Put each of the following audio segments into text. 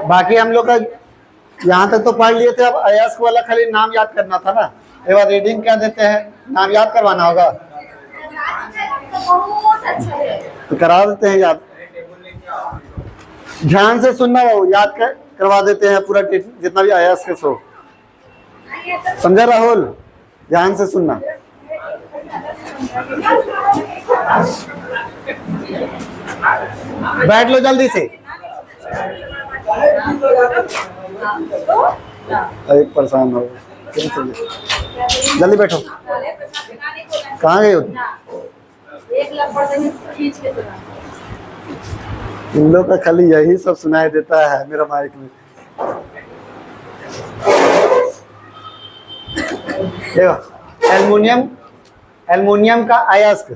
बाकी हम लोग का यहाँ तक तो पढ़ लिए थे। अब अयस्क वाला खाली नाम याद करना था ना। एक बार रीडिंग क्या देते हैं, नाम याद करवाना होगा तो करा देते हैं याद। ध्यान से सुनना, वो याद करवा देते हैं पूरा जितना भी अयस्क है सो। समझा राहुल? ध्यान से सुनना। बैठ लो जल्दी से। एक परेशान हो जल्दी बैठो। कहाँ गए हो? इन लोग का खाली यही सब सुनाई देता है मेरा माइक में। देखो एल्युमिनियम का अयस्क,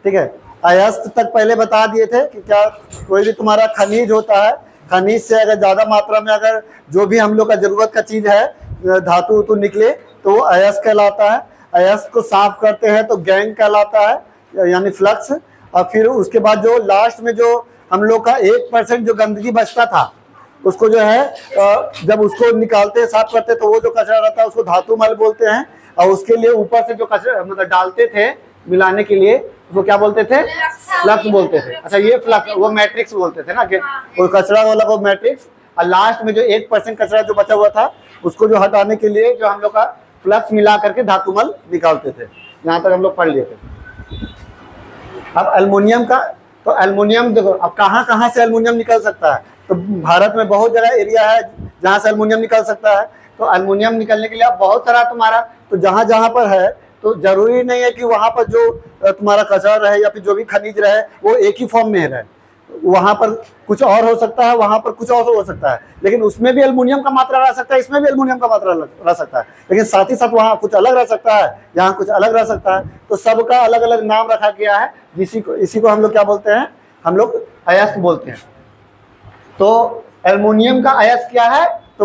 ठीक है। अयस्क तक पहले बता दिए थे कि क्या कोई भी तुम्हारा खनिज होता है, खनिज से अगर ज़्यादा मात्रा में अगर जो भी हम लोग का ज़रूरत का चीज़ है, धातु तो निकले तो वो अयस्क कहलाता है। अयस्क को साफ करते हैं तो गैंग कहलाता है, यानी फ्लक्स। और फिर उसके बाद जो लास्ट में जो हम लोग का 1% जो गंदगी बचता था उसको जो है जब उसको निकालते हैं, साफ करते हैं, तो वो जो कचरा रहता है उसको धातु मल बोलते हैं। और उसके लिए ऊपर से जो कचरा मतलब डालते थे मिलाने के लिए उसको क्या बोलते थे? फ्लक्स बोलते थे। अच्छा, ये फ्लक्स वो मैट्रिक्स बोलते थे ना, कि वो कचरा वाला वो मैट्रिक्स। और लास्ट में जो 1% कचरा जो बचा हुआ था उसको जो हटाने के लिए जो हम लोग का फ्लक्स मिला करके धातुमल निकालते थे। यहाँ तक हम लोग पढ़ लिए थे। अब एल्युमिनियम का, तो एल्युमिनियम देखो अब कहाँ कहाँ से एल्युमिनियम निकल सकता है। तो भारत में बहुत जगह एरिया है जहाँ से एल्युमिनियम निकल सकता है। तो एल्युमिनियम निकलने के लिए अब बहुत सारा तुम्हारा, तो जहाँ जहाँ पर है तो जरूरी नहीं है कि वहाँ पर जो तुम्हारा कचरा रहे या फिर जो भी खनिज रहे वो एक ही फॉर्म में रहे। वहाँ पर कुछ और हो सकता है, वहाँ पर कुछ और हो सकता है, लेकिन उसमें भी एल्युमिनियम का मात्रा रह सकता है, इसमें भी एल्युमिनियम का मात्रा रह सकता है, लेकिन साथ ही साथ वहाँ कुछ अलग रह सकता है, यहाँ कुछ अलग रह सकता है। तो सबका अलग अलग नाम रखा गया है, इसी को हम लोग क्या बोलते हैं? हम लोग अयस्क बोलते हैं। तो एल्युमिनियम का अयस्क क्या है? तो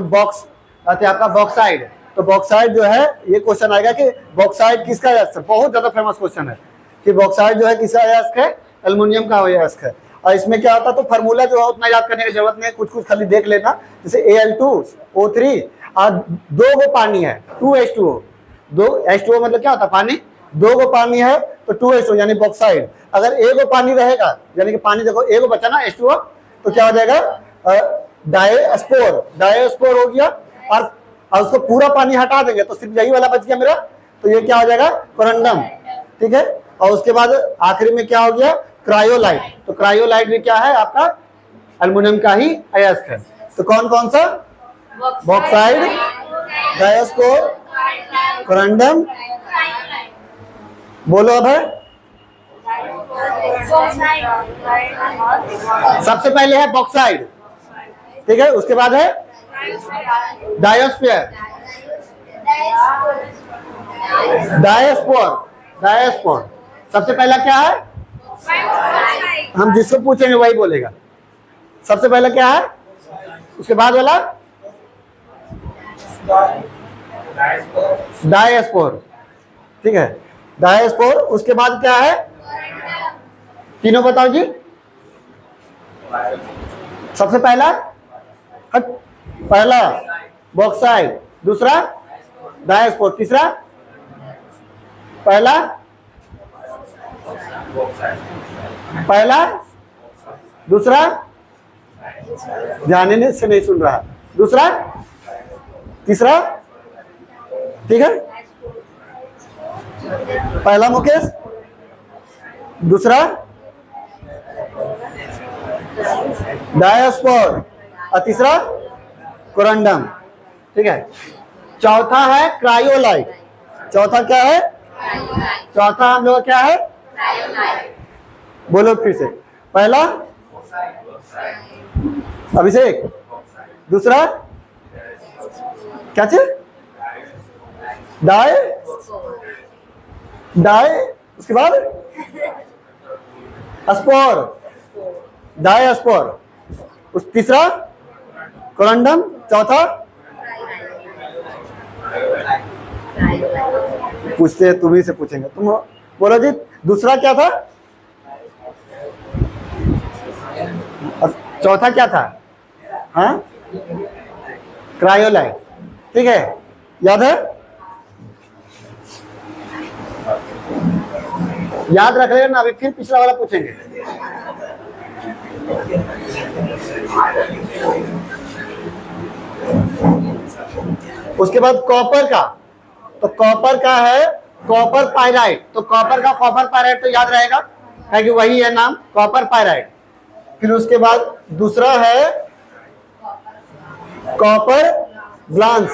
आपका बॉक्साइड। तो बॉक्साइड जो है, ये क्वेश्चन आएगा कि बॉक्साइड किसका अयस्क है। बहुत ज्यादा फेमस क्वेश्चन है कि बॉक्साइड जो है किसका अयस्क है? एल्युमिनियम का अयस्क है। और इसमें क्या होता है, तो फार्मूला जो है उतना याद करने की जरूरत नहीं है, कुछ कुछ खाली देख लेना। जैसे Al2O3 और 2 गो पानी है 2H2O। 2H2O मतलब क्या होता है? पानी। 2 गो पानी है तो 2H2O यानी बॉक्साइड। अगर 1 गो पानी रहेगा, यानी कि पानी देखो 1 गो बचा ना H2O, तो क्या हो जाएगा? डायस्पोर हो गया। और उसको पूरा पानी हटा देंगे तो सिर्फ यही वाला बच गया मेरा, तो ये क्या हो जाएगा? कोरंडम, ठीक है। और उसके बाद आखिरी में क्या हो गया? क्रायोलाइट। तो क्रायोलाइट भी क्या है? आपका एल्युमिनियम का ही अयस्क है। तो कौन कौन सा? Bauxite, diaspore, corundum. बोलो अब है। सबसे पहले है बॉक्साइड, ठीक है। उसके बाद है डायोस्फीयर, डायस्पोर। सबसे पहला क्या है? हम जिसको पूछेंगे वही बोलेगा। सबसे पहला क्या है? उसके बाद वाला डायस्पोर, ठीक है। डायस्पोर। उसके बाद क्या है? तीनों बताओ जी। सबसे पहला बॉक्साइड, दूसरा डायस्पोर, तीसरा पहला दूसरा ध्यान से नहीं सुन रहा, दूसरा तीसरा, ठीक है। पहला मुकेश, दूसरा डायस्पोर और तीसरा कोरंडम, ठीक है। चौथा है क्रायोलाइट। चौथा क्या है? चौथा हम लोग क्या है? बोलो फिर से। पहला अभिषेक, दूसरा क्या चीज? उसके बाद स्पोर, डायस्पोर, उस तीसरा कोरंडम, चौथा पूछते, तुम्ही से पूछेंगे, तुम बोलो जी दूसरा क्या था, चौथा क्या था? हाँ, क्रायोलाइट, ठीक है, याद है? याद रख लेना ना, अभी फिर पिछला वाला पूछेंगे। उसके बाद कॉपर का, तो कॉपर का है कॉपर पायराइट, तो कॉपर का कॉपर पायराइट तो याद रहेगा, है कि वही है नाम कॉपर पायराइट। फिर उसके बाद दूसरा है copper glance,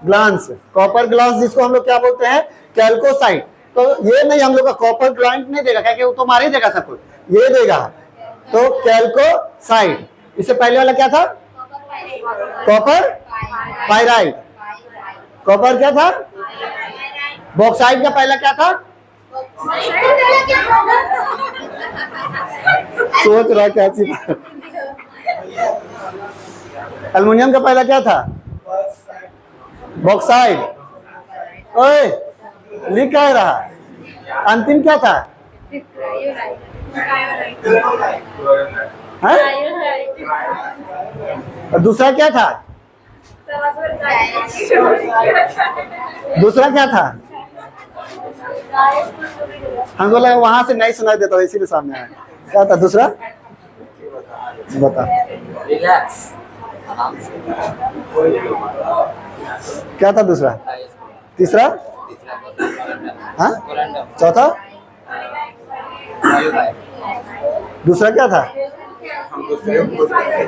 glance, copper glance जिसको हम लोग क्या बोलते हैं, कैल्कोसाइट। तो ये नहीं, हम लोग का कॉपर ग्लांस नहीं देगा, क्या वो तो मार ही देगा सब कुछ, ये देगा, तो कैल्कोसाइट। इससे पहले वाला क्या था, कॉपर पायराइट, कॉपर क्या था, बॉक्साइट का पहला क्या था, सोच रहा क्या चीज, एल्युमिनियम का पहला क्या था, बॉक्साइट, ओए लिख क्या रहा, अंतिम क्या था, हाँ? और दूसरा क्या था, दूसरा क्या था, हमको लगा वहां से नहीं सुनाई देता, इसीलिए सामने आया, क्या था दूसरा, बता, क्या था दूसरा, तीसरा, हाँ, चौथा, दूसरा क्या था,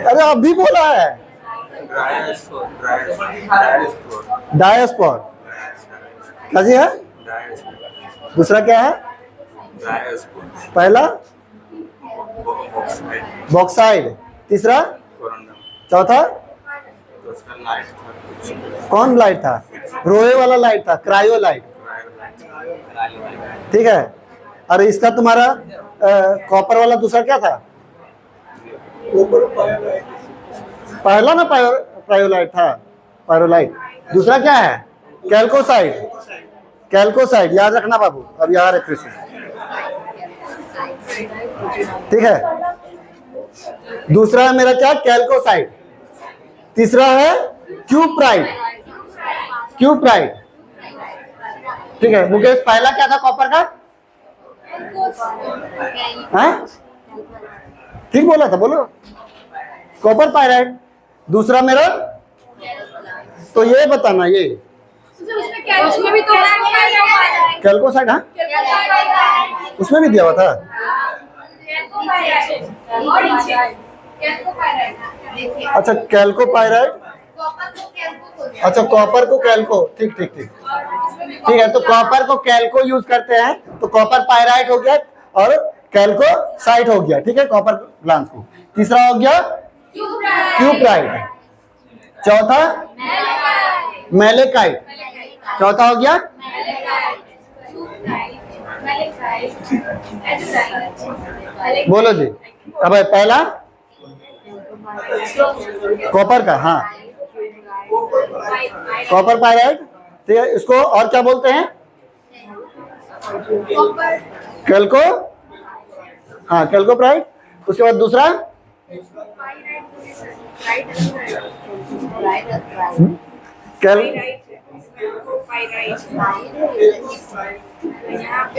अरे अभी बोला है, डायस्पोर, क्या जी है, दूसरा क्या है, पहला बॉक्साइड, तीसरा, चौथा कौन लाइट था, रोए वाला लाइट था, क्रायोलाइट, ठीक है। और इसका तुम्हारा कॉपर वाला दूसरा क्या था, पहला ना पायोलाइट था, पायरोलाइट, दूसरा क्या है, कैल्कोसाइड, कैल्कोसाइड याद रखना बाबू, अब याद रख, ठीक है। दूसरा है मेरा क्या, कैल्कोसाइड, तीसरा है क्यूप्राइट, क्यूप्राइट, ठीक है। मुकेश पहला क्या था कॉपर का, हाँ ठीक बोला था, बोलो, कॉपर पायराइट, दूसरा मेरा, तो ये बताना, ये उसमें भी तो कैल्कोसाइड, हाँ उसमें भी दिया हुआ था, अच्छा कैल्कोपायराइट, अच्छा कॉपर को कैल्को, ठीक ठीक ठीक ठीक है, तो कॉपर को कैल्को यूज करते हैं, तो कॉपर पायराइट हो गया और कैल्कोसाइट हो गया, ठीक है, कॉपर ग्लांस को। तीसरा हो गया क्यूप्राइट, चौथा मैलेकाइट, चौथा हो गया बोलो जी, अब पहला कॉपर का, हाँ कॉपर पायराइट, ठीक है, इसको और क्या बोलते हैं, कैल्को, हाँ कैल्कोप्राइट। उसके बाद दूसरा कैल,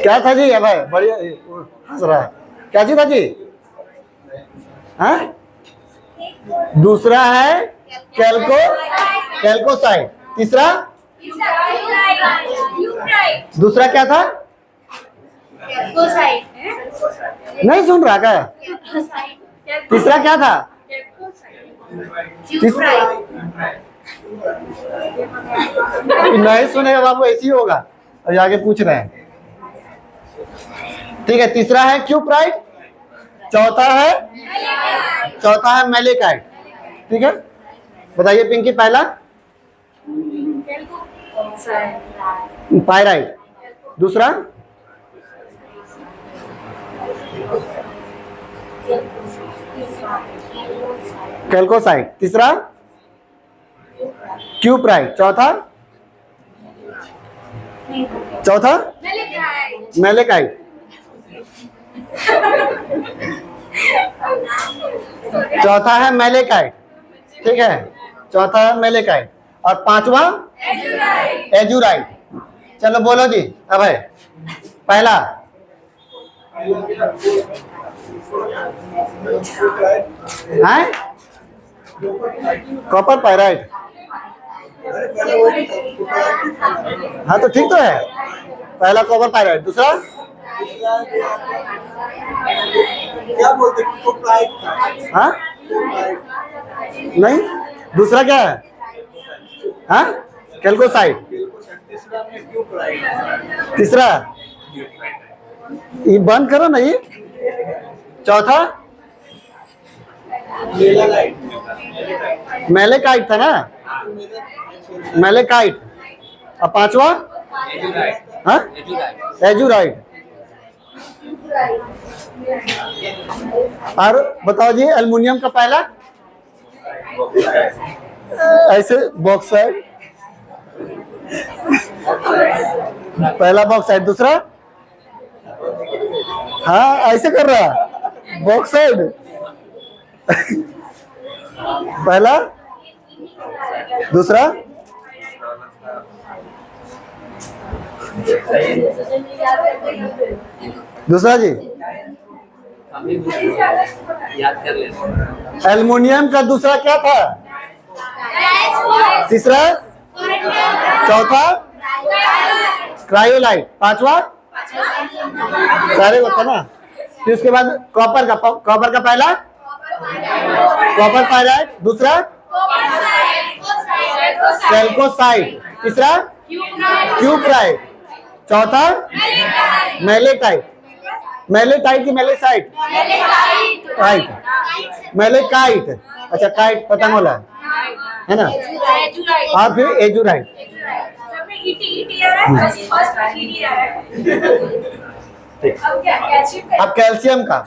क्या था जी, अब बढ़िया हंस रहा है, क्या चीज था जी, हाँ दूसरा है कैल्को, कैल्कोसाइड, तीसरा दूसरा क्या था, नहीं सुन रहा क्या, तीसरा क्या था, नहीं सुनेगा बाबू, ऐसी होगा, और आगे पूछ रहे हैं, ठीक है। तीसरा है क्यूप्राइट, चौथा है मैलेकाइट, ठीक है। बताइए पिंकी, पहला पायराइट, दूसरा कैल्कोसाइट। तीसरा क्यूप्राइट। चौथा मेलेकाइट। चौथा है मेलेकाइट, ठीक है, चौथा है मेलेकाइट। और पांचवा एजुराइट। चलो बोलो जी। अब है पहला है कॉपर पायराइट। हाँ तो ठीक तो है, पहला कॉपर पायराइट। दूसरा क्या बोलते हाँ नहीं, दूसरा क्या है? हाँ कैल्कोसाइट। तीसरा ये बंद करो ना ये। चौथा मेलेकाइट था ना, मेलेकाइट। और पांचवा हाँ एजुराइट। और बताओ जी एल्युमिनियम का पहला ऐसे बॉक्साइड, पहला बॉक्साइड। दूसरा हाँ ऐसे कर रहा बॉक्साइड पहला। दूसरा दूसरा जी याद कर ले। एल्युमिनियम का दूसरा क्या था? तीसरा, चौथा क्रायोलाइट, पांचवा सारे होता ना। फिर उसके बाद कॉपर का पहला कॉपर पायराइट। दूसरा कैल्कोसाइट। तीसरा क्यूप्राइट। चौथा मेलेटाइट। मेलेटाइट की मेलेसाइट राइट, मेलेकाइट। अच्छा काइट पतंग वाला है ना। और फिर एजुराइट। अब कैल्शियम का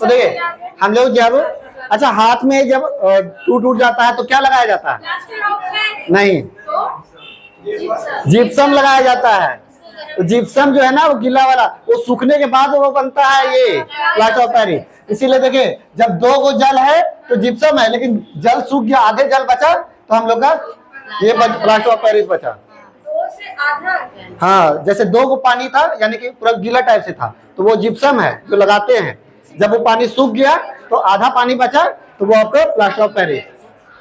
तो देखिए हम लोग जब अच्छा हाथ में जब टूट जाता है तो क्या लगाया जाता है? नहीं, जिप्सम लगाया जाता है। तो जिप्सम जो है ना वो गीला वाला, वो सूखने के बाद वो बनता है ये प्लास्टर ऑफ पेरिस। इसीलिए देखिए जब 2 गो जल है तो जिप्सम है, लेकिन जल सूख गया, आधे जल बचा तो हम लोग का ये प्लास्टर ऑफ पेरिस बचा। हाँ जैसे 2 गो पानी था यानी कि पूरा गीला टाइप से था तो वो जिप्सम है जो लगाते हैं। जब वो पानी सूख गया तो आधा पानी बचा तो वो आपका प्लास्टर ऑफ पेरिस।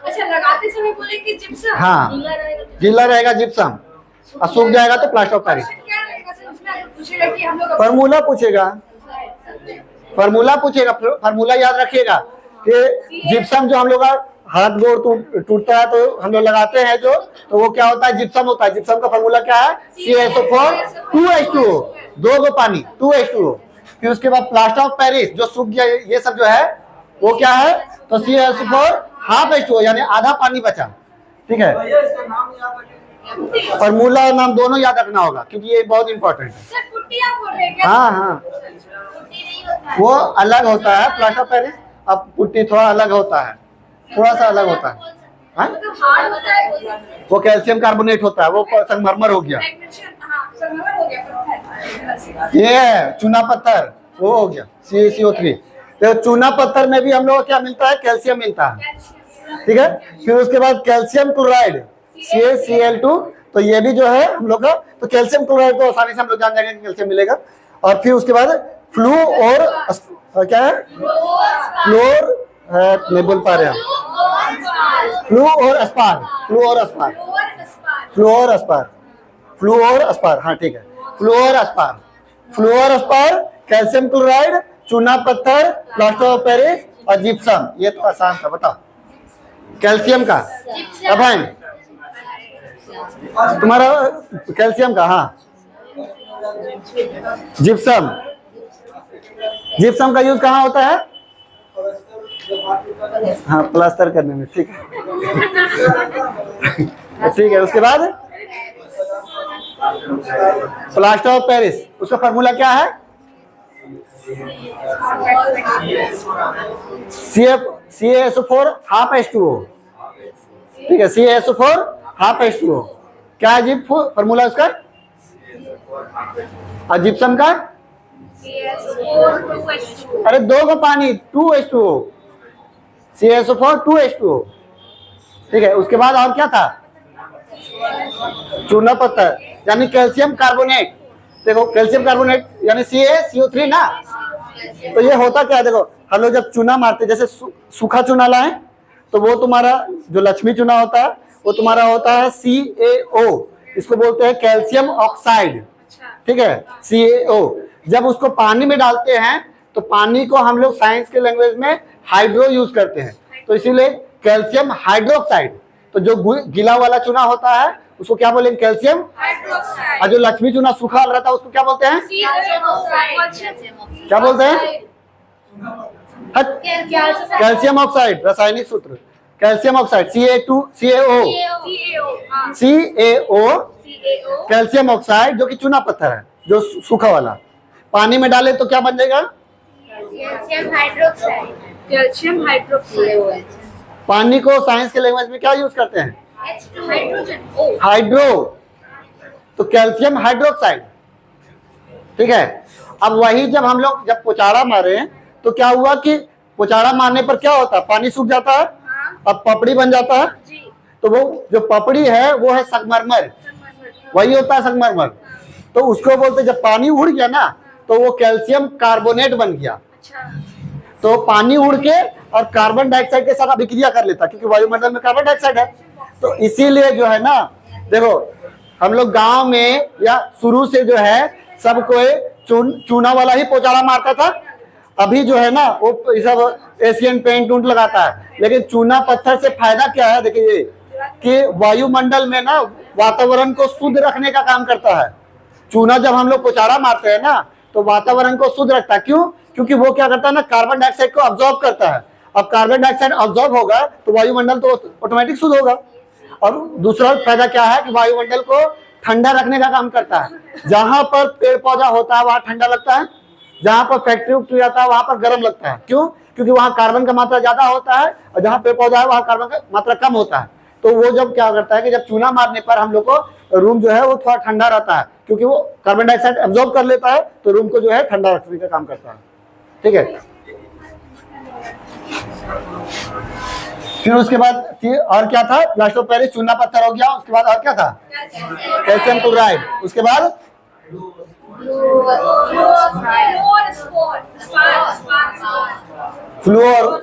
अच्छा लगाते समय बोले कि जिप्सम हाँ गीला रहेगा जिप्सम और सूख जाएगा तो प्लास्टर ऑफ पेरिस। फार्मूला पूछेगा, फार्मूला याद रखिएगा कि जिप्सम जो हम लोग का हाथ गोड़ टूटता है तो हम लोग लगाते हैं जो, तो वो क्या होता है? जिप्सम होता है। जिप्सम का फार्मूला क्या है? CaSO4 2H2O, 2 गो पानी 2H2O। फिर उसके बाद प्लास्टर ऑफ पेरिस जो सूख गया ये सब जो है वो क्या है? तो CaSO4 हाफ H2O यानी आधा पानी बचा। ठीक है, फार्मूला और नाम दोनों याद रखना होगा क्योंकि ये बहुत इंपॉर्टेंट है। हाँ हाँ वो अलग होता है प्लास्टर ऑफ पेरिस। अब पुट्टी थोड़ा अलग होता है, थोड़ा सा अलग होता है। हाँ? वो कैल्शियम कार्बोनेट होता है, वो संगमरमर हो गया। ये है चूना पत्थर, वो हो गया CaCO3। तो चूना पत्थर में भी हम लोग को क्या मिलता है? कैल्शियम मिलता है। ठीक है, फिर उसके बाद कैल्शियम क्लोराइड CaCl2। तो ये भी जो है हम लोग का, तो कैल्शियम क्लोराइड तो आसानी से हम लोग जान जाएंगे कैल्शियम मिलेगा। और फिर उसके बाद फ्लू और क्या है? फ्लोर नहीं बोल पा रहे हैं। फ्लू और अस्पार। हाँ ठीक है, फ्लूओर अस्पार, कैल्शियम क्लोराइड, चूना पत्थर, प्लास्टर ऑफ पेरिस और जिप्सम। ये तो आसान था, बताओ कैल्शियम का। अब है तुम्हारा कैल्शियम का। हाँ जिप्सम का यूज कहाँ होता है? हाँ प्लास्टर करने में। ठीक है ठीक है, उसके बाद प्लास्टर ऑफ पेरिस, उसका फार्मूला क्या है? CaSO4 हाफ H2O, ठीक है, CaSO4 हाफ H2O। क्या है जी फॉर्मूला उसका? और जिप्सम का? अरे दो का पानी 2H2O, CaSO4 2H2O, ठीक है। उसके बाद और क्या था? चूना पत्थर यानी कैल्शियम कार्बोनेट। देखो कैल्शियम कार्बोनेट यानी CaCO3 ना। तो ये होता क्या है, देखो हम लोग जब चूना मारते, जैसे सूखा चूना लाए तो वो तुम्हारा जो लक्ष्मी चूना होता है वो तुम्हारा होता है CaO, इसको बोलते हैं कैल्शियम ऑक्साइड, ठीक है, CaO। जब उसको पानी में डालते हैं तो पानी को हम लोग साइंस के लैंग्वेज में हाइड्रो यूज करते हैं, तो इसीलिए कैल्शियम हाइड्रोक्साइड। तो जो गीला वाला चूना होता है उसको क्या बोलेंगे? कैल्शियम। और जो लक्ष्मी चूना सूखा वाला रहता है उसको क्या बोलते हैं? क्या बोलते हैं? Calcium oxide. रासायनिक सूत्र calcium oxide CaO calcium oxide, जो कि चूना पत्थर है, जो सूखा वाला। पानी में डाले तो क्या बन जाएगा? Calcium hydroxide. पानी को साइंस के लैंग्वेज में क्या यूज करते हैं? हाइड्रोजन। हाइड्रो, तो कैल्शियम हाइड्रोक्साइड, ठीक है। अब वही जब हम लोग जब पोचाड़ा मारे तो क्या हुआ कि पोचाड़ा मारने पर क्या होता है? पानी सूख जाता है, अब पपड़ी बन जाता है। तो वो जो पपड़ी है वो है संगमरमर, वही होता है संगमरमर। तो उसको बोलते, जब पानी उड़ गया ना तो वो कैल्शियम कार्बोनेट बन गया। तो पानी उड़ के और कार्बन डाइऑक्साइड के साथ अभिक्रिया कर लेता, क्योंकि वायुमंडल में कार्बन डाइऑक्साइड है। तो इसीलिए जो है ना, देखो हम लोग गांव में या शुरू से जो है सब कोई चूना वाला ही पोचाड़ा मारता था। अभी जो है ना वो सब एशियन पेंट उंट लगाता है, लेकिन चूना पत्थर से फायदा क्या है? देखिए कि वायुमंडल में ना वातावरण को शुद्ध रखने का काम करता है। चूना जब हम लोग पोचाड़ा मारते हैं ना तो वातावरण को शुद्ध रखता है। क्यों? क्योंकि वो क्या करता है ना, कार्बन डाइऑक्साइड को अब्जॉर्ब करता है। अब कार्बन डाइऑक्साइड अब्जॉर्ब होगा तो वायुमंडल तो ऑटोमेटिक शुद्ध होगा। और दूसरा फायदा क्या है कि वायुमंडल को ठंडा रखने का काम करता है। जहां पर पेड़ पौधा होता है वहां ठंडा लगता है, जहां पर फैक्ट्री उक्ट्री आता है वहां पर गर्म लगता है। क्यों? क्योंकि वहां कार्बन का मात्रा ज्यादा होता है और जहां पेड़ पौधा है वहां कार्बन का मात्रा कम होता है। तो वो जब क्या करता है कि जब चूना मारने पर हम लोग को रूम जो है वो थोड़ा ठंडा रहता है, क्योंकि वो कार्बन डाइऑक्साइड एब्जॉर्ब कर लेता है, तो रूम को जो है ठंडा रखने का काम करता है, ठीक है। फिर उसके बाद और क्या था? प्लास्टर पेरिस चूना पत्थर हो गया। उसके बाद और क्या था? Calcium chloride. उसके बाद फ्लोर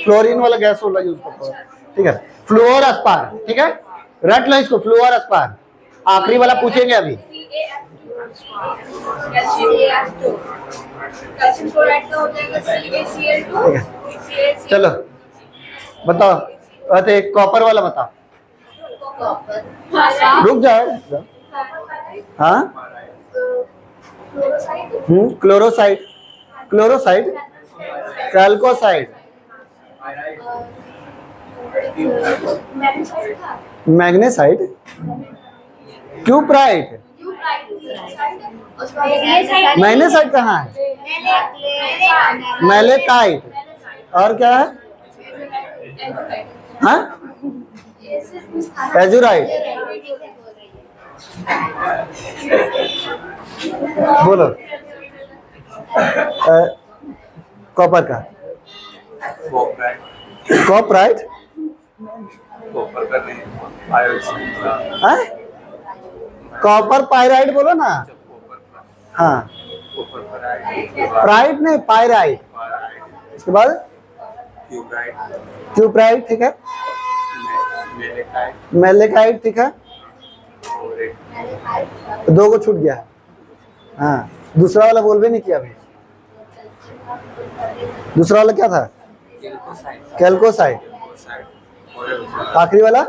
फ्लोरीन वाला गैस वाला यूज करता है, ठीक है। फ्लोर अस्पार, ठीक है, रट लो इसको, फ्लोर अस्पार। आखिरी वाला पूछेंगे अभी। चलो बताओ, अरे कॉपर वाला बताओ। रुक जाओ। हाँ, क्लोरोसाइड, क्लोरोसाइड, कैल्कोसाइड, मैग्नेसाइड, क्यूप्राइट। मैग्नेसाइड कहाँ है? मैलेकाइट। और क्या है? हाँ, एजुराइट। बोलो। कॉपर का कॉपराइट, कॉपर पायराइट बोलो ना। हाँ, प्राइट नहीं, पायराइट। इसके बाद क्यूप्राइट, ठीक है, मेलेकाइट, ठीक है। दो को छूट गया। हाँ, दूसरा वाला बोल भी नहीं किया अभी। दूसरा वाला क्या था? कैल्कोसाइड। आखिरी वाला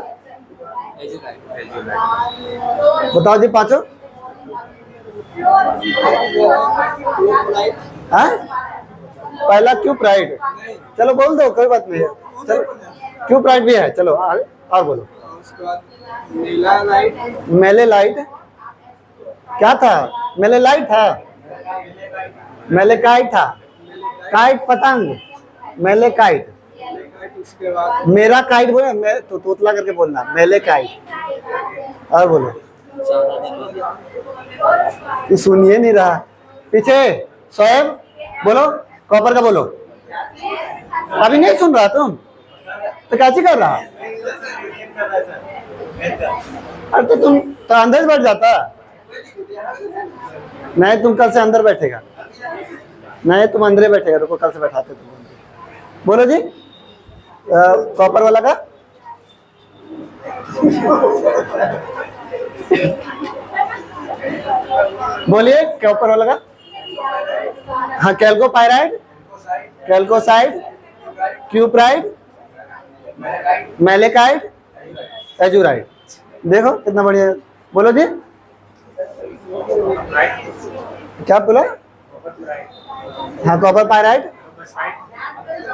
बताओ जी, पांचों। हाँ, पहला क्यूप्राइट। चलो बोल दो, कोई बात नहीं है। चलो क्यूप्राइट भी है। चलो और बोलो। उसके बाद नीला लाइट, मेलेलाइट क्या था? मेलेलाइट था, मेलेकाइट था, काइट पतंग, मेलेकाइट। उसके बाद मेरा काइट बोले, मैं तो तोतला करके बोलना, मेलेकाइट। और बोलो, ये सुनिए नहीं रहा पीछे। शोएब बोलो, कॉपर का बोलो। अभी नहीं सुन रहा तुम तो कैसे कर रहा? अरे तो तुम तो अंदर ही बैठ जाता। नहीं, तुम कल से अंदर बैठेगा। नहीं, तुम अंदर ही बैठेगा। रुको, कल से बैठाते तुम। बोलो जी, कॉपर वाला का बोलिए, कॉपर वाला का। हाँ, कैल्कोपाइराइड, कैल्कोसाइड, क्यूप्राइड, मेलेकाइट, एजुराइड। देखो कितना बढ़िया है। बोलो जी, क्या बोला? हाँ, कॉपर पाइराइड,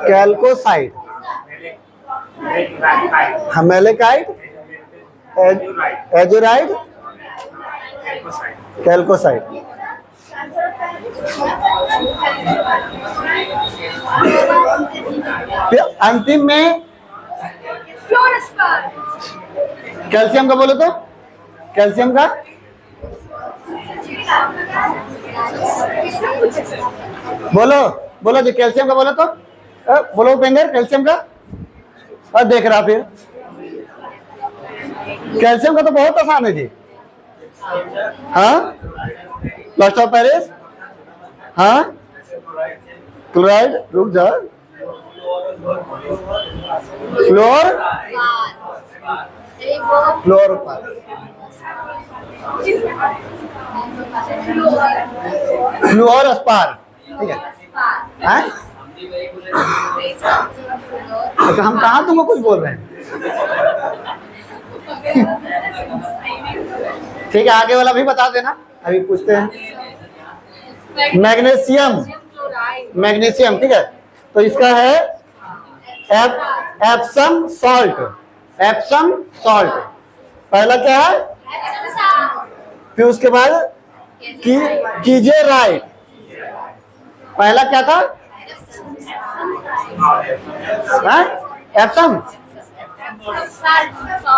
कैल्कोसाइड, हाँ, मेलेकाइट, एजुराइड, कैल्कोसाइड। फिर अंतिम में फ्लोरोस्पर, कैल्शियम का बोलो तो, कैल्शियम का बोलो, बोलो जी, कैल्शियम का बोलो तो। बोलो उपेंद्र, कैल्शियम का। और देख रहा फिर, कैल्शियम का तो बहुत आसान है जी। हाँ, प्लास्टर ऑफ पेरिस, हाँ, क्लोराइड, रुक जा, फ्लोर, फ्लोर, फ्लोर स्पार, ठीक है। हाँ? अच्छा, हम कहाँ तुमको कुछ बोल रहे हैं? ठीक है, आगे वाला भी बता देना, अभी पूछते हैं। मैग्नीशियम, मैग्नीशियम, ठीक है। तो इसका है एप्सम सॉल्ट, एप्सम सॉल्ट। पहला क्या है? फिर उसके बाद कीजे राइट। पहला क्या था? Epsom,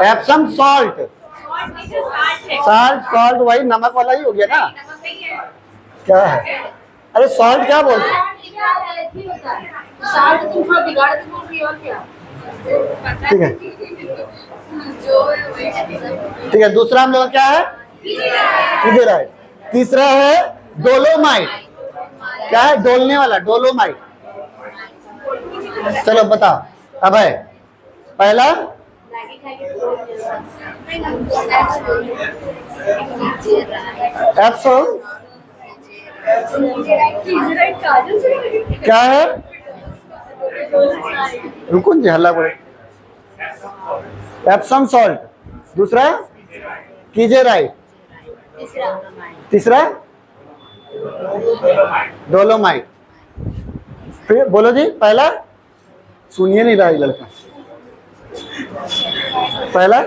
Epsom salt, salt, salt वही नमक वाला ही हो गया ना। क्या है? अरे सॉल्ट क्या बोलते हैं? ठीक है, ठीक है। दूसरा हम लोग क्या है? कीजेराइट। तीसरा है डोलोमाइट। क्या है? डोलने वाला, डोलोमाइट। चलो बताओ। अब है पहला एप्सम, क्या है? रुको जी, हल्ला बोले। एप्सम सॉल्ट, दूसरा कीजेराइट, तीसरा डोलोमाइट। फिर बोलो जी, पहला सुनिए नहीं रहा ये लड़का। पहला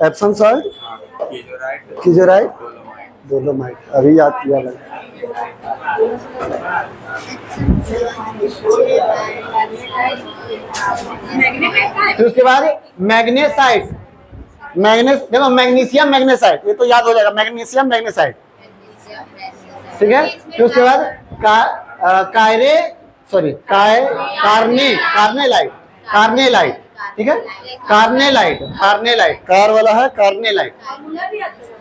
एप्सम सॉल्ट, कीजेराइट, डोलोमाइट। अभी याद किया लगा। फिर उसके बाद मैग्नेसाइट, देखो मैग्नीशियम मैग्नेसाइट, ये तो याद हो जाएगा, मैग्नीशियम मैग्नेसाइट, ठीक है। फिर उसके बाद कायरे, सॉरी कार्नेलाइट, कार्नेलाइट, ठीक है। कार्नेलाइट, कार्नेलाइट, कार वाला है कार्नेलाइट।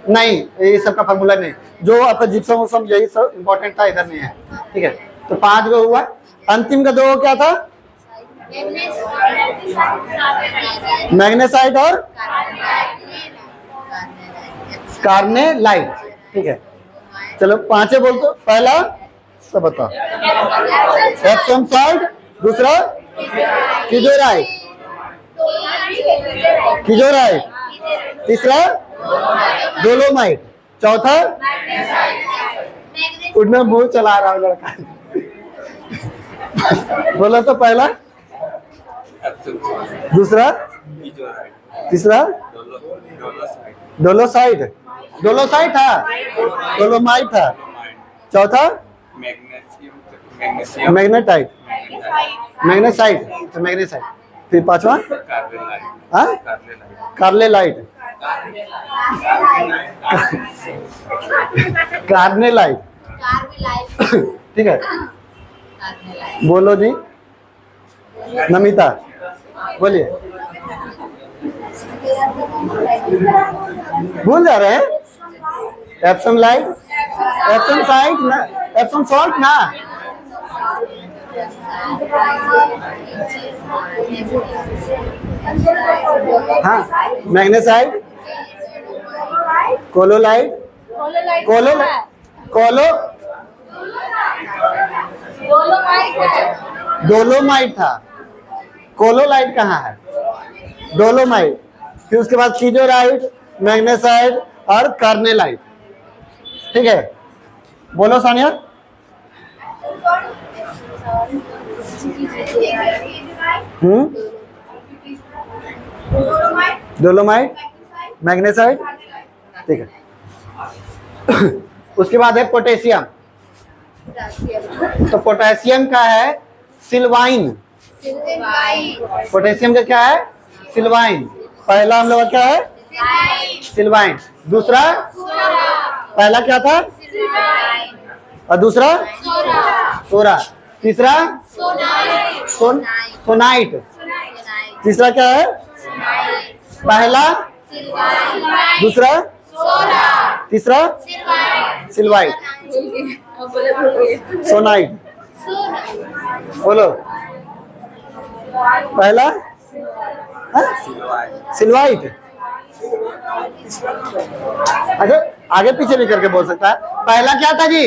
नहीं, ये सब का फॉर्मूला नहीं, जो आपका जिप्सम उप्सम यही सब इंपॉर्टेंट था, इधर नहीं है, ठीक है। तो 5 गो हुआ। अंतिम का 2 क्या था? मैग्नेसाइट और कार्नेलाइट, ठीक है। चलो 5 बोल दो। पहला सब बताओ, एप्सम सॉल्ट, दूसरा कीजेराइट, कीजेराइट, तीसरा डोलोमाइट, चौथा उठना मुंह चला रहा हूँ लड़का। बोला तो पहला, दूसरा तीसरा डोलोसाइड, डोलोसाइड था, डोलोमाइट था। चौथा मैग्नीशियम मैग्नेटाइट, मैग्नेसाइट, तो मैग्नेसाइट। फिर पांचवा हाँ कार्लेलाइट, कार्नेलाइट, ठीक है। बोलो जी नमिता, बोलिए। भूल जा रहे हैं? एप्सम लाइट, एप्सम साइट ना, एप्सम सॉल्ट ना। हाँ मैग्नेसाइट, कोलोलाइट, कोलो कोलो डोलोमाइट था, कोलोलाइट कहाँ है? डोलोमाइट। फिर उसके बाद सीजोराइट, मैग्नेसाइट और कार्नेलाइट, ठीक है। बोलो सानिया। डोलोमाइट, मैग्नेसाइट, ठीक है। उसके बाद है पोटेशियम। तो पोटेशियम का है सिल्वाइन, पोटेशियम का क्या है? सिल्वाइन। पहला हम लोग का क्या है? सिल्वाइन। दूसरा पहला क्या था? और दूसरा सोरा। तीसरा सोनाइट। तीसरा क्या है? पहला, दूसरा, तीसरा सिल्वाइट, सोनाइट। बोलो पहला सिल्वाइट। अच्छा आगे पीछे भी करके बोल सकता है। पहला क्या था जी?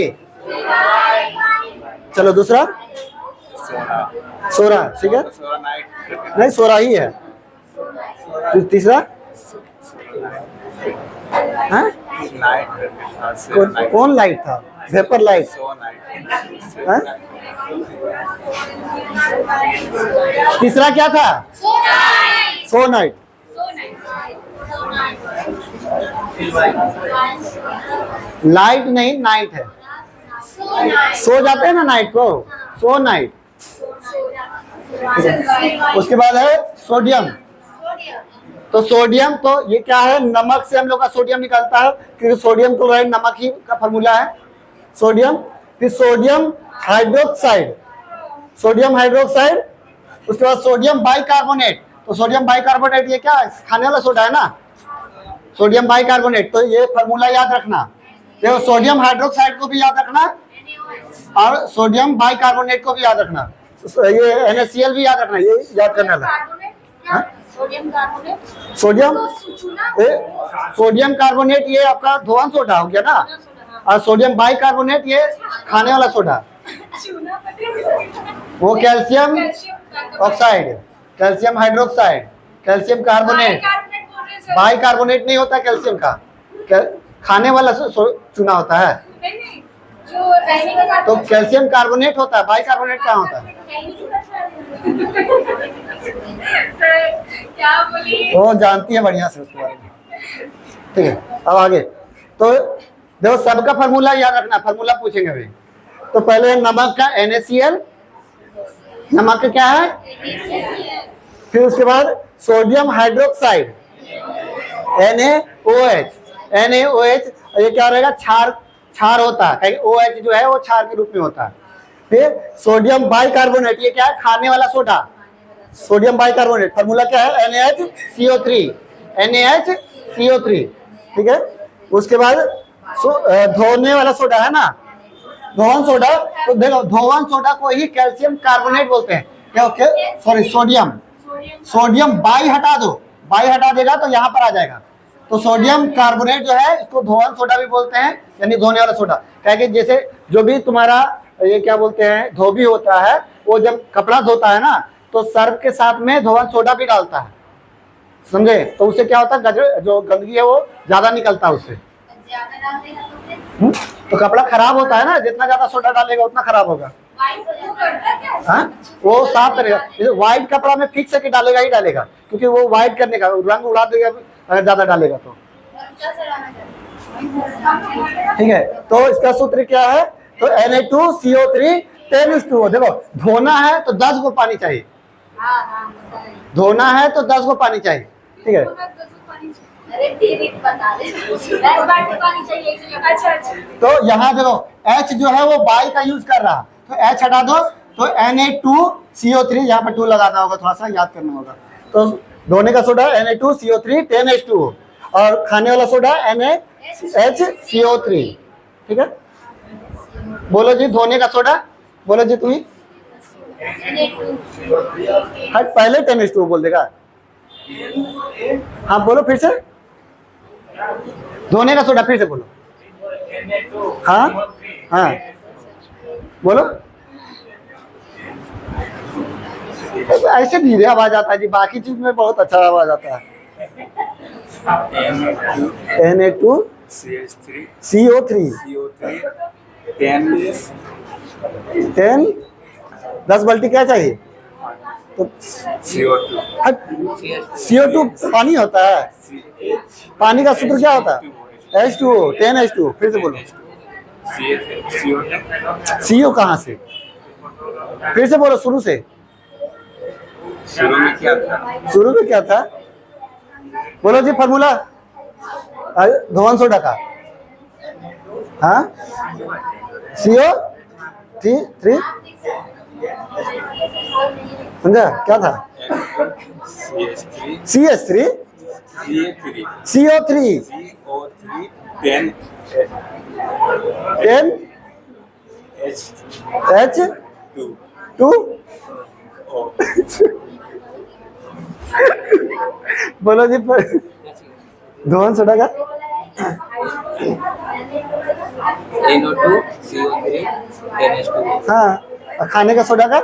चलो दूसरा सोरा, ठीक है। नहीं सोरा ही है। तीसरा हाँ? कौन लाइट था? Vapour light. हाँ? तीसरा क्या था? सोनाइट। लाइट नहीं नाइट है। सो जाते हैं ना नाइट को, सो नाइट। उसके बाद है सोडियम। तो सोडियम, तो ये क्या है? नमक से हम लोग का सोडियम निकलता है, क्योंकि सोडियम क्लोराइड नमक ही का फॉर्मूला है सोडियम। फिर सोडियम हाइड्रोक्साइड, सोडियम हाइड्रोक्साइड। उसके बाद सोडियम बाइकार्बोनेट। तो सोडियम बाइकार्बोनेट ये क्या है? खाने वाला सोडा है ना, सोडियम बाइकार्बोनेट। तो ये फॉर्मूला याद रखना। देखो सोडियम हाइड्रोक्साइड को भी याद रखना और सोडियम बाइकार्बोनेट को भी याद रखना। ये NaCl भी याद रखना, ये याद करने वाला। सोडियम कार्बोनेट ये आपका धोवन सोडा हो गया ना, और सोडियम बाइकार्बोनेट ये खाने वाला सोडा। वो calcium oxide, calcium hydroxide, calcium carbonate. Bicarbonate नहीं होता कैल्शियम का, खाने वाला चूना होता है। तो कैल्शियम कार्बोनेट होता है, बाइकार्बोनेट क्या होता है? क्या बोली? वो जानती है बढ़िया से उसके बारे में, ठीक है। अब आगे तो देखो सबका फार्मूला याद रखना, फार्मूला पूछेंगे अभी। तो पहले नमक का NaCl, नमक का क्या है? फिर उसके बाद सोडियम हाइड्रोक्साइड NaOH, NaOH ये क्या रहेगा? क्षार होता है, OH जो है वो क्षार के रूप में होता है। फिर सोडियम बाइकार्बोनेट, ये क्या है? खाने वाला सोडा, सोडियम बाइकार्बोनेट। फार्मूला क्या है? NaHCO3, NaHCO3, ठीक है। उसके बाद धोने वाला सोडा है ना, धोवन सोडा। तो देखो धोवन सोडा को ही कैल्शियम कार्बोनेट बोलते हैं। क्या? सॉरी सोडियम, सोडियम बाई हटा दो, बाई हटा देगा तो यहाँ पर आ जाएगा। तो सोडियम कार्बोनेट जो है इसको धोवन सोडा भी बोलते हैं, यानी धोने वाला सोडा। क्या कि जैसे जो भी तुम्हारा ये क्या बोलते हैं धोबी होता है, वो जब कपड़ा धोता है ना तो सर्फ के साथ में धोवन सोडा भी डालता है, समझे? तो उससे क्या होता है? जो गंदगी है वो ज्यादा निकलता है उससे। तो कपड़ा खराब होता है ना, जितना ज्यादा सोडा डालेगा उतना खराब होगा। वो करता क्या? हाँ, वो साफ करेगा। जैसे व्हाइट कपड़ा में फिक्स करके डालेगा ही डालेगा, क्योंकि वो व्हाइट करने का रंग उड़ा देगा अगर ज्यादा डालेगा तो। ठीक है, तो इसका सूत्र क्या है? तो Na2CO3 10:2। देखो, धोना है तो 10 को पानी चाहिए, धोना है तो 10 को पानी चाहिए। ठीक है, अरे तेरी बता दे 10 बाल्टी पानी चाहिए। अच्छा अच्छा। तो यहाँ देखो H जो है वो बाई का यूज कर रहा, तो H हटा दो, तो Na2CO3 यहाँ पर 2 लगाना होगा, थोड़ा सा याद करना होगा। तो धोने का सोडा Na2CO3 10H2 और खाने वाला सोडा NaHCO3। ठीक है, बोलो जी धोने का सोडा, बोलो जी तुम्हें। हाँ, पहले 10H2 बोल देगा। हाँ बोलो फिर से, धोने का सोडा फिर से बोलो। हाँ हाँ बोलो। ऐसे धीरे आवाज आता है जी, बाकी चीज में बहुत अच्छा आवाज आता है। Na2CO3 10 बाल्टी क्या चाहिए? तो CO2 पानी होता है, पानी का सूत्र क्या होता है? H2O 10H2। फिर से बोलो, CO कहाँ से? फिर से बोलो, शुरू से। शुरू में क्या था? शुरू में क्या था? बोलो जी फॉर्मूला धोवन सोडा का। हाँ, CO3 समझा क्या था? CS3 CO3 10 H2 बोलो जी धोवन सोडा का। NO2CO3 10H2। हाँ, और खाने का सोडा का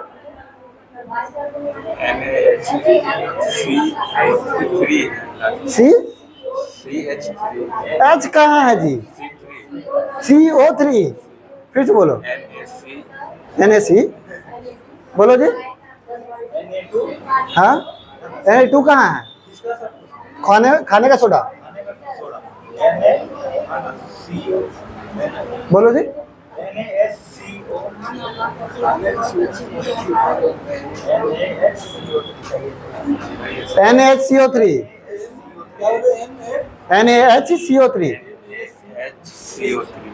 CH3 H कहाँ है जी? CO3। फिर से बोलो, NaC। बोलो जी। हाँ, Na2 कहाँ है? खाने का सोडा। बोलो जी। NaHCO3 NaHCO3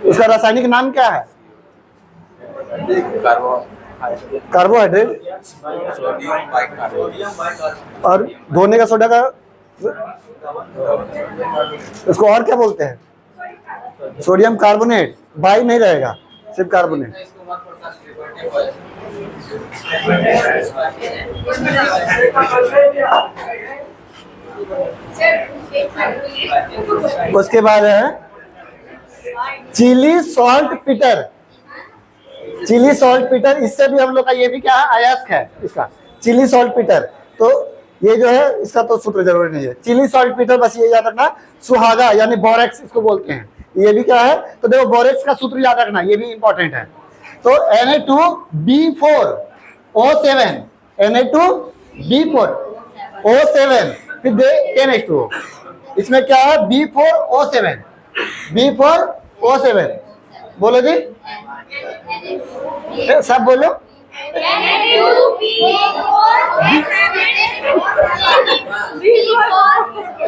उसका रासायनिक नाम क्या है? कार्बोहाइड्रेट। Sodium bicarbonate. और धोने का सोडा का उसको और क्या बोलते हैं? Sodium carbonate. बाई नहीं रहेगा, सिर्फ कार्बोनेट। उसके बाद है Chile saltpetre. Chile saltpetre, इससे भी हम लोग का ये भी क्या है? अयस्क है इसका, चिली सॉल्ट पीटर। तो ये जो है इसका तो सूत्र जरूरी नहीं है। चिली सॉल्ट पीटर बस ये याद रखना, सुहागा यानी बोरेक्स इसको बोलते हैं। ये भी क्या है? तो देखो बोरेक्स का सूत्र याद रखना, ये भी इंपॉर्टेंट है। तो Na2B4O7 Na2B4O7 फिर 10H2O। इसमें क्या है? B4O7 B4O7। बोलो जी, सब बोलो।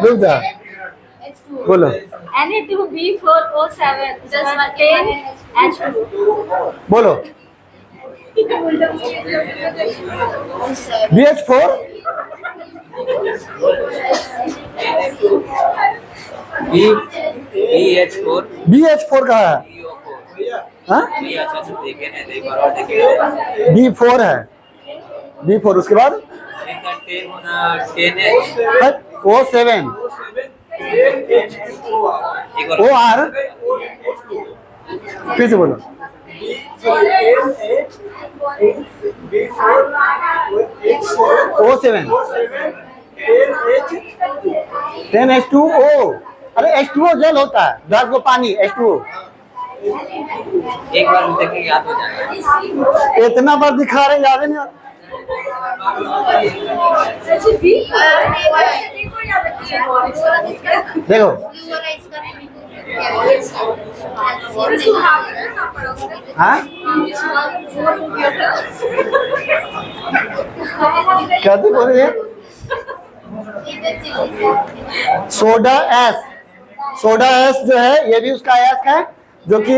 रुक जा, बोलो। Na2B4O7 10H2 बोलो। BH4 BH4 कहाँ है? हाँ? B4 है, B4। उसके बाद O7 OR। फिर से बोलो। O7 10H2O। अरे H2O जल होता है, 10 को पानी H2O। एक बार देखेंगे याद हो जाएगा। इतना बार दिखा रहे याद ही नहीं आता। देखो हाँ क्या तो बोल रही है? सोडा एस, सोडा एस जो है ये भी उसका एस है, जो कि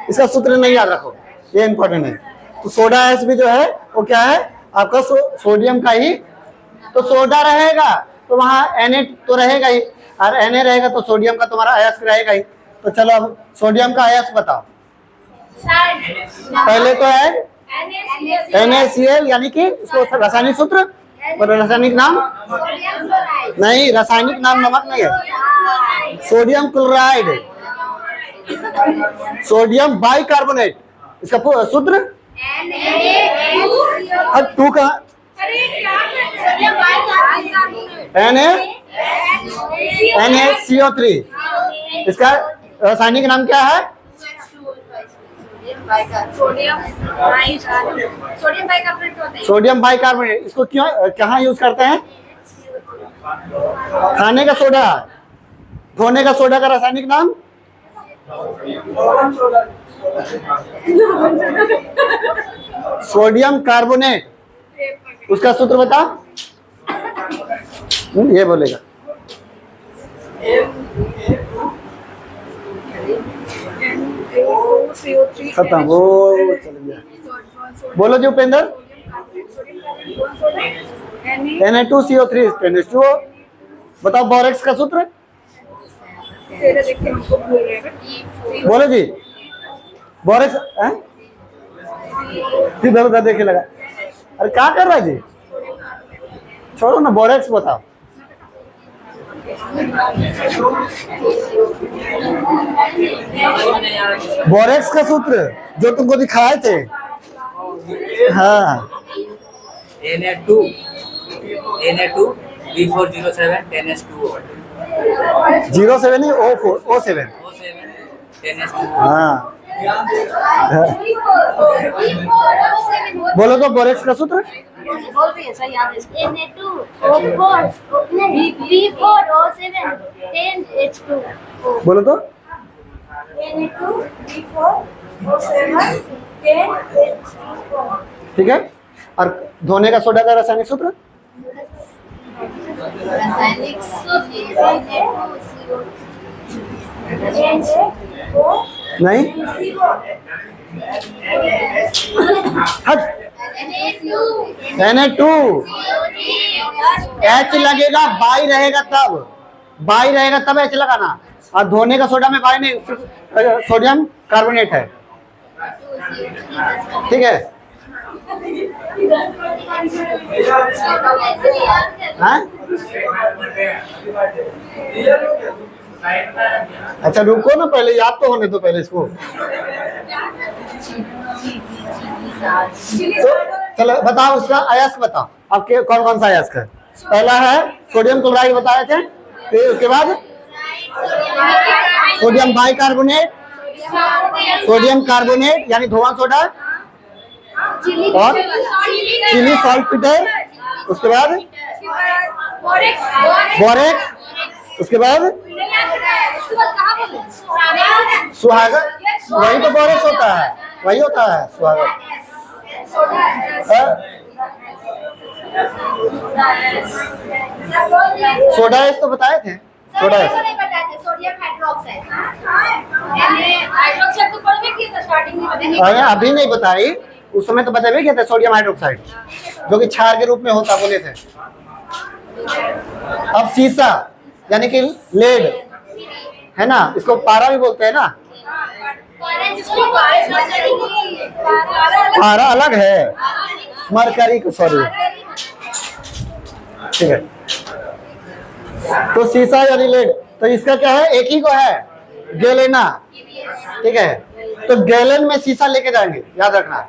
इसका सूत्र नहीं याद रखो, ये इंपॉर्टेंट है। तो सोडा एस भी जो है वो क्या है आपका सोडियम का ही, तो सोडा रहेगा तो वहाँ Na तो रहेगा ही, और Na रहेगा तो सोडियम का तुम्हारा अयस्क रहेगा ही। तो चलो अब सोडियम का अयस्क बताओ। पहले तो है NaCl, यानी कि इसको रासायनिक सूत्र और रासायनिक नाम नहीं, रासायनिक नाम नमक नहीं है, सोडियम क्लोराइड, सोडियम बाइकार्बोनेट, इसका सूत्र अब 2 का NaCO3, इसका रासायनिक नाम क्या है? Sodium bicarbonate. इसको क्यों कहाँ यूज करते हैं? खाने का सोडा, धोने का सोडा का रासायनिक नाम सोडियम कार्बोनेट, उसका सूत्र बता। ये बोलेगा खत्म, वो चल गया। बोलो जी उपेंद्र। Na2CO3 H2O। बताओ बोरेक्स का सूत्र। बोलो जी बोरेक्स है? इधर उधर देखे लगा, अरे क्या कर रहा है जी, छोड़ो ना, बोरेक्स बताओ। बोरेक्स का सूत्र जो तुमको दिखाए थे। हाँ Na2 B407 10H2O 07 नहीं O7 10H2O। हाँ बोलो तो बोरेक्स का सूत्र। बोल रही है सर, याद है। Na2O4 B4O7 10H2O। बोलो तो Na2B4O7 10H2O। ठीक है। और धोने का सोडा का रासायनिक सूत्र रासायनिक सूत्र नहीं, हट Na2 H लगेगा, बाई रहेगा तब, बाई रहेगा तब H लगाना। और धोने का सोडा में बाई नहीं, सिर्फ सोडियम कार्बोनेट है। ठीक है हाँ? अच्छा रुको ना, पहले याद तो होने दो पहले इसको। तो चलो बताओ उसका अयस्क बताओ, आपके कौन कौन सा अयस्क है? पहला है सोडियम क्लोराइड बताए थे, फिर उसके बाद सोडियम बाइकार्बोनेट, सोडियम कार्बोनेट यानी धोवन सोडा, और चिली सॉल्टपेटर, उसके बाद बोरेक्स, उसके बाद सुहागत, वही तो बोरेक्स होता है, वही होता है सुहागत। सोडा एस तो बताए थे, soda S sodium hydroxide. Hydroxide तो पढ़ में किया था स्टार्टिंग में। अरे अभी नहीं बताई, उस समय तो बताए क्या था, सोडियम हाइड्रोक्साइड जो कि क्षार के रूप में होता बोले थे। अब सीसा यानी कि लेड है ना, इसको पारा भी बोलते हैं ना। पारा अलग है, मरकरी को, सॉरी। ठीक है, तो सीसा यानी लेड, तो इसका क्या है, एक ही को है, गैलेना। ठीक है, तो गैलन में सीसा लेके जाएंगे, याद रखना,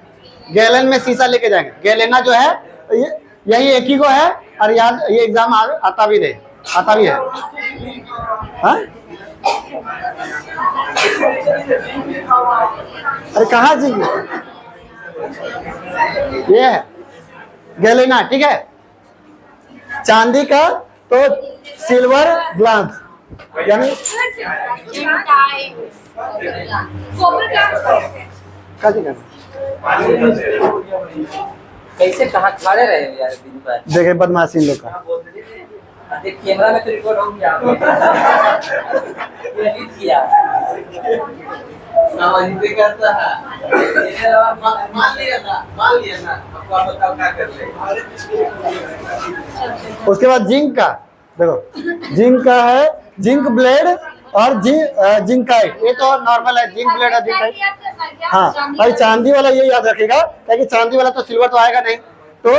गैलन में सीसा लेके जाएंगे। गैलेना जो है यही एक ही को है, और याद ये एग्जाम आता भी है। हाँ? अरे कहाँ जिंक, ये है गैलेना, ठीक है। चांदी का तो सिल्वर ग्लास, यानी कैसे कहाँ खड़े रहे यार दिन भर। देखे बदमाशी इन लोग का। देख कैमरा में तो रिकॉर्ड हो गया। एडिट किया। समझते करता है। मान लिया ना आपको आप बताओ क्या कर ले। उसके बाद जिंक का, देखो जिंक का है जिंक ब्लेड और जिंकाइट, ये तो नॉर्मल है, जिंक ब्लेड और जिंकाइट। हाँ, और चांदी वाला ये याद रखेगा, क्योंकि चांदी वाला तो सिल्वर तो आएगा नहीं, तो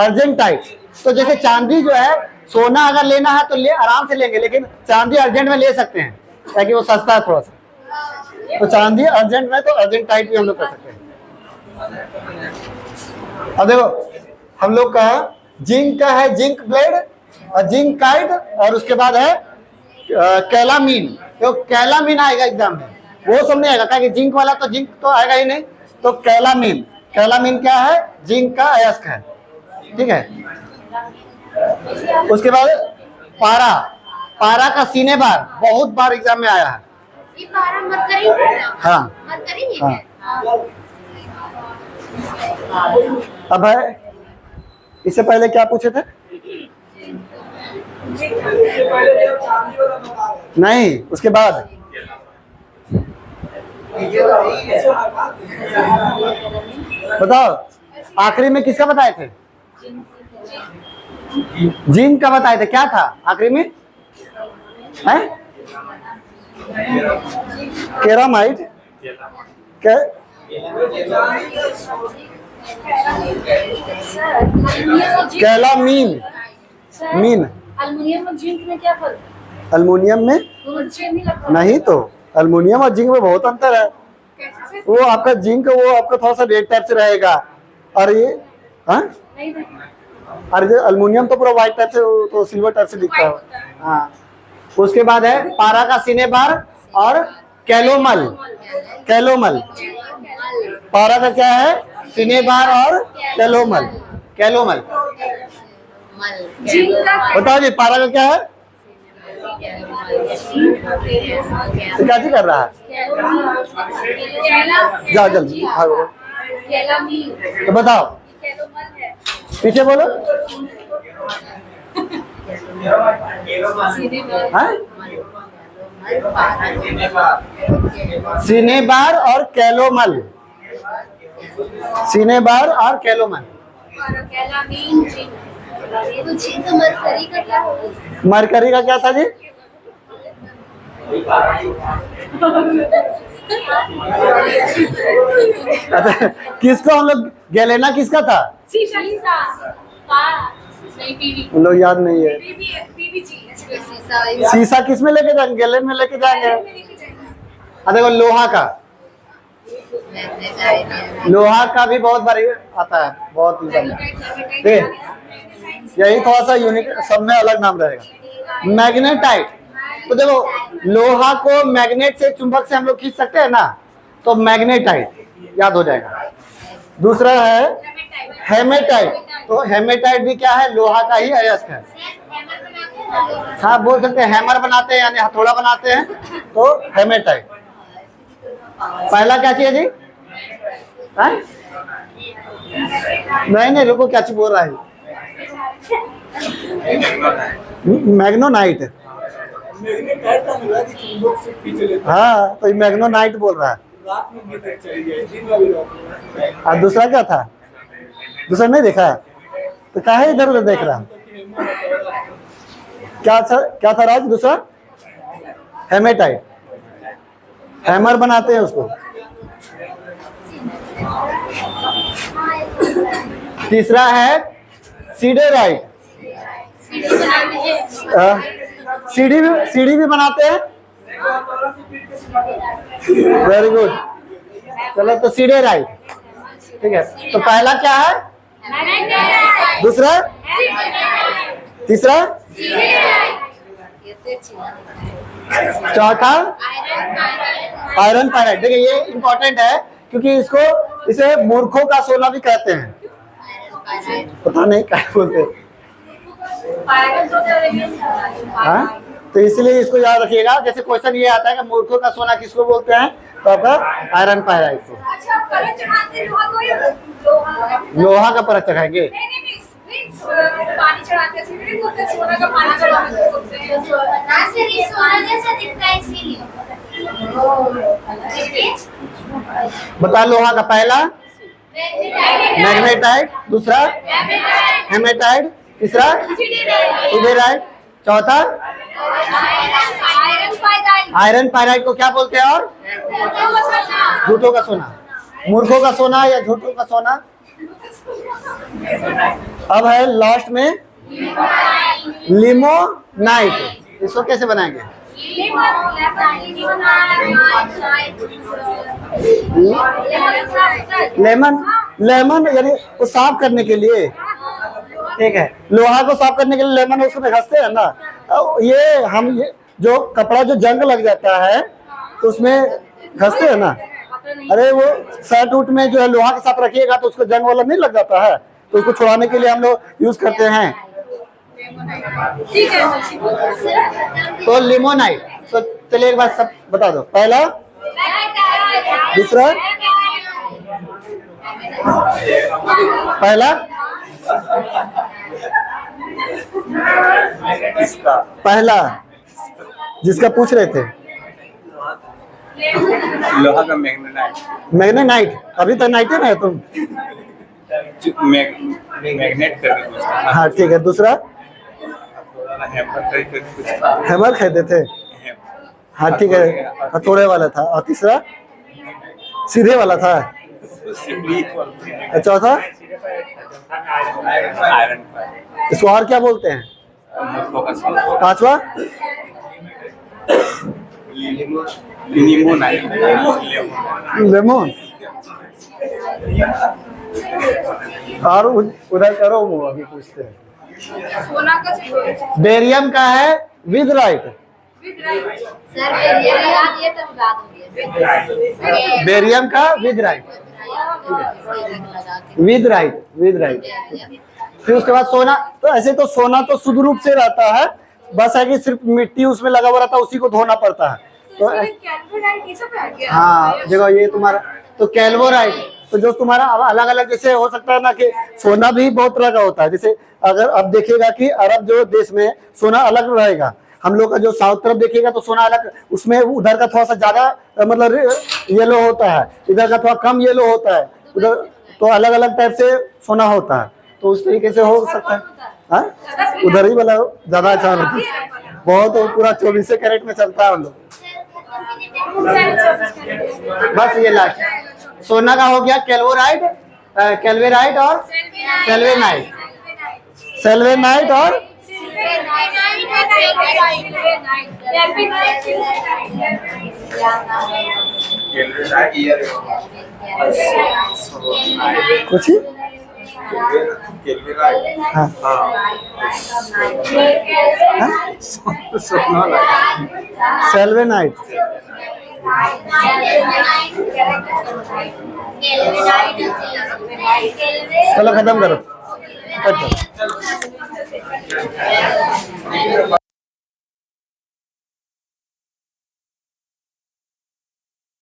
अर्जेंटाइट। तो जैसे चांदी जो है, सोना अगर लेना है तो ले आराम से लेंगे, लेकिन चांदी अर्जेंट में ले सकते हैं, ताकि वो सस्ता है थोड़ा सा। तो चांदी अर्जेंट में तो अर्जेंटाइट भी हम लोग कर सकते हैं। अब देखो हम लोग का जिंक का है जिंक ब्लेड और जिंकाइट, और उसके बाद है कैलामीन। तो कैलामीन आएगा एग्जाम में, वो सब नहीं आएगा, क्योंकि जिंक वाला तो जिंक तो आएगा ही नहीं। तो कैलामीन, कैलामीन क्या है, जिंक का अयस्क है, ठीक है। उसके बाद पारा, पारा का सीने बार बहुत बार एग्जाम में आया है। ये पारा मरकरी है ना? हाँ मरकरी ही हाँ। है। अब है, इससे पहले क्या पूछे थे? नहीं, उसके बाद बताओ, आखिरी में किसका बताए थे? जिंक का बताए थे, क्या था आखिरी में? है केरामाइट, कैलामीन, मीन। एल्युमिनियम और जिंक में क्या फर्क है? अल्मुनियम में दोनों सेम ही लगता है। नहीं, तो अल्मुनियम और जिंक में बहुत अंतर है। कैसे? वो आपका जिंक वो आपका थोड़ा सा रेड टाइप से रहेगा, और ये हाँ, नहीं नहीं। और जो अल्मुनियम तो पूरा व्हाइट टाइप से, तो सिल्वर टाइप से दिखता है। हाँ, उसके बाद है पारा का सीने बार और कैलोमल, कैलोमल। पारा का क्या है, सीने बार और कैलोमल, कैलोमल। जिंक का बताओ जी, पारा का क्या है? तो क्या कर रहा है? जाओ जल्दी भागो, तो बताओ, पीछे बोलो। हाँ? सीने बार और कैलोमल, सीने बार और कैलोमल। मरकरी का क्या होगा? मरकरी का क्या था जी? अच्छा, किसको हम लोग गैलेना किसका था? शीशा। नहीं पीवी। हम लोग याद नहीं है। पीवी शीशा किस में लेके जाएंगे? गैलेन में लेके जाएंगे। देखो लोहा का, लोहा का भी बहुत बारी आता है, बहुत ही ठीक है। यही थोड़ा सा यूनिक, सब में अलग नाम रहेगा। मैग्नेटाइट, तो देखो लोहा को मैग्नेट से, चुंबक से हम लोग खींच सकते हैं ना, तो मैग्नेटाइट याद हो जाएगा। दूसरा है हेमेटाइट, तो हेमेटाइट भी क्या है, लोहा का ही अयस्क है। हाँ बोल सकते हैं, हैमर बनाते हैं यानी हथौड़ा बनाते हैं, तो हेमेटाइट। पहला क्या चाहिए जी? नहीं रुको, क्या चीज बोल रहा है? मैग्नोनाइट। हाँ, तो मैग्नोनाइट बोल रहा है। और दूसरा क्या था? दूसरा नहीं देखा, तो क्या है इधर उधर देख रहा? क्या था राज दूसरा? हेमेटाइट, हैमर बनाते हैं उसको। तीसरा है सीडेराइट, सीढ़ी भी बनाते हैं। वेरी गुड, चलो तो सीडेराइट, ठीक है। तो पहला क्या है, दूसरा, तीसरा, चौथा आयरन पायराइट। देखिए ये इंपॉर्टेंट है क्योंकि इसे मूर्खों का सोना भी कहते हैं। पता नहीं क्या बोलते हैं। हाँ, तो इसलिए इसको याद रखिएगा। जैसे क्वेश्चन ये आता है कि मूर्खों का सोना किसको बोलते हैं, तो आपका आयरन पायराइट को। अच्छा, परत चढ़ाते लोहा को या लोहा का परत चढ़ाएंगे। पानी चढ़ाते हैं, सीधे बोलते हैं सोना का पानी चढ़ाते बोलते हैं। ना सर, ये सोना जैसा दिखता है इसीलिए। बता, लोहा का पहला मैग्नेटाइट, दूसरा हेमेटाइट, तीसरा सिडेराइट, चौथा आयरन पायराइट को क्या बोलते हैं? और झूठों का सोना, मूर्खों का सोना या झूठों का सोना। अब है लास्ट में लिमोनाइट। इसको कैसे बनाएंगे? लेमन यानी वो साफ करने के लिए, ठीक है। लोहा को साफ करने के लिए लेमन उसमें घसते हैं ना। ये जो कपड़ा जो जंग लग जाता है तो उसमें घसते हैं ना। अरे वो शर्ट उट में जो है लोहा के साथ रखिएगा तो उसको जंग वाला नहीं लग जाता है, तो उसको छुड़ाने के लिए हम लोग यूज करते हैं। ठीक है। तो लिमोनाइट, तो चलिए एक बार सब बता दो। पहला, दूसरा, पहला, पहला जिसका पूछ रहे थे लोहा का मैग्नेटाइट। मैग्नेटाइट, अभी तक नाइट है तुम। मैग्नेट करके पूछता है। हाँ ठीक है। दूसरा हैमर करके कुछ हैमर कहते थे। हाँ ठीक है, हथौड़े वाला था। और तीसरा सीधे वाला था। चौथा आयरन इसको और क्या बोलते हैं? पायराइट। पांचवा लेमन। और उधर करो, वो अभी पूछते हैं। सोना का बेरियम का है विद राइट। सर याद ये तो बता दोगे। बेरियम का with right, with right, with right. फिर उसके बाद सोना, तो ऐसे तो सोना तो शुद्ध रूप से रहता है, बस है कि सिर्फ मिट्टी उसमें लगा हुआ रहता है, उसी को धोना पड़ता है। तो हाँ देखो ये तुम्हारा तो कैल्वोराइट, तो जो तुम्हारा अलग अलग जैसे हो सकता है ना कि सोना भी बहुत तरह का होता है। जैसे अगर अब देखिएगा कि अरब जो देश में सोना अलग रहेगा, हम लोग का जो साउथ तरफ देखिएगा तो सोना अलग, उसमें उधर का थोड़ा सा ज्यादा मतलब येलो होता है, इधर का थोड़ा कम येलो होता है, उधर तो अलग अलग टाइप से सोना होता है। तो उस तरीके से हो सकता है। हाँ, उधर ही वाला ज्यादा अच्छा होता है, बहुत पूरा 24 कैरेट में चलता है हम लोग। बस ये लास्ट सोना का हो गया कैल्वोराइट, कैल्वेराइट और सेल्वेनाइट, सेल्वेनाइट और कुछ ही हाँ सेल्वेनाइट। चलो खत्म करो, कट करो।